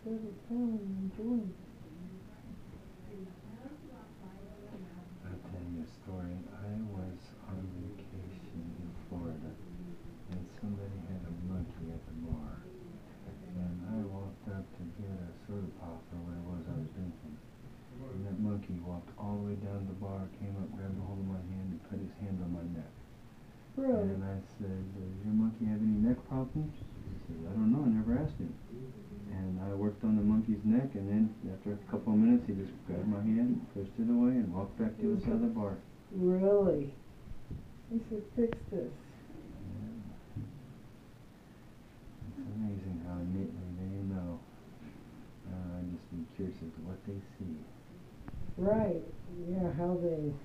instead of telling and enjoying. I'll tell you a story. I was on vacation in Florida, and somebody had a monkey at the bar. And I walked up to get a soda pop or what it was I was drinking. And that monkey walked all the way down the bar, came up, grabbed a hold of my hand, and put his hand on my neck. Really? And I said, does your monkey have any neck problems? He said, I don't know, I never asked him. And I worked on the monkey's neck, and then after a couple of minutes, he just grabbed my hand, pushed it away, and walked back to the side of the bar. Really? He said, fix this. Yeah. It's amazing how innately they know. I'd just be curious as to what they see. Right. Yeah, how they know.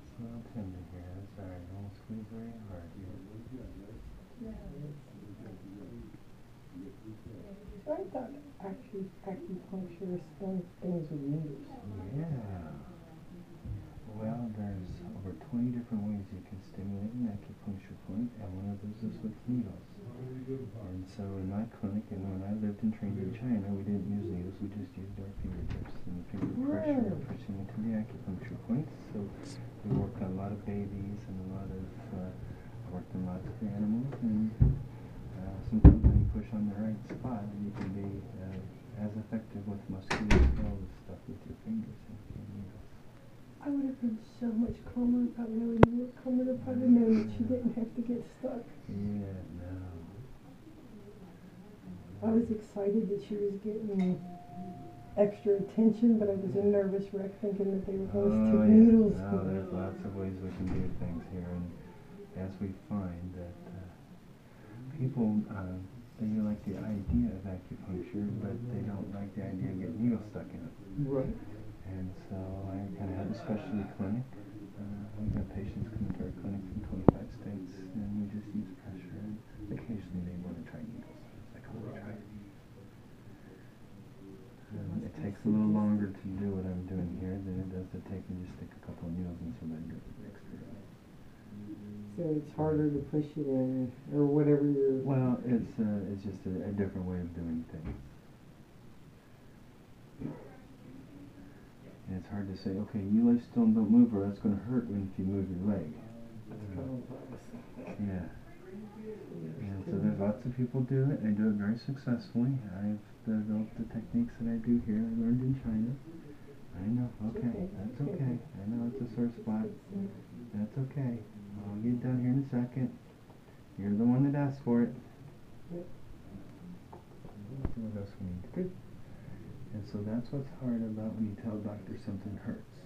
It's not tender here. That's alright. Don't squeeze very hard here. So I thought acupuncturists done things with needles. Yeah. Well, there's over 20 different ways you can stimulate an acupuncture point, and one of those is with needles. And so in my clinic, and when I lived and trained in China, we didn't use needles, we just used our fingertips and finger pressure pushing into the acupuncture points. So we worked on a lot of babies and a lot of, worked on lots of animals, and sometimes when you push on the right spot, you can be as effective with musculoskeletal stuff with your fingers as you can needles. I would have been so much calmer if I really knew it coming if I'd have known that she didn't have to get stuck. Yeah, no. I was excited that she was getting extra attention, but I was a nervous wreck thinking that they were going to stick needles. No, there's lots of ways we can do things here, and as we find that people, they like the idea of acupuncture, but they don't like the idea of getting needles stuck in it. Right. And so I kind of have a specialty clinic. We've got patients come into our clinic from 25 states, and we just use pressure, and occasionally they want to try needles. Like, I want to try it. It takes a little longer to do what I'm doing here than it does to take and just stick a couple of needles in somebody and do it extra. So it's harder to push it in, or whatever you're... Well, it's just a different way of doing things. And it's hard to say, okay, you lay still and don't move, or that's going to hurt if you move your leg. Yeah. And so there's lots of people do it, and they do it very successfully. I've developed the techniques that I do here. I learned in China. I know, okay, that's okay. I know it's a sore spot. That's okay. I'll get down here in a second. You're the one that asked for it. Yep. What else we need? Good. And so that's what's hard about when you tell a doctor something hurts.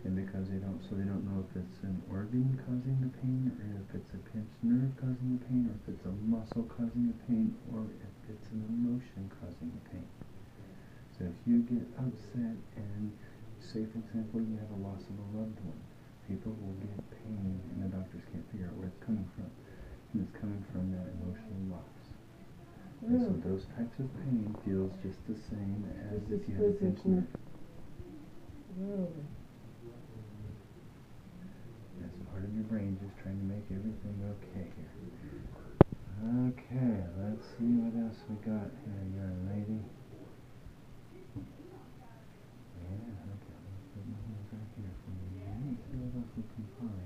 And because they don't know if it's an organ causing the pain, or if it's a pinched nerve causing the pain, or if it's a muscle causing the pain, or if it's an emotion causing the pain. So if you get upset and, say for example, you have a loss of a loved one, people will get pain and the doctors can't figure out where it's coming from. And it's coming from that emotional loss. And so those types of pain feels just the same as if you have a pinched nerve. Really? That's part of your brain just trying to make everything okay here. Okay, let's see what else we got here, young lady. Yeah, okay, let's put my hands right here for you. Let's see what else we can find.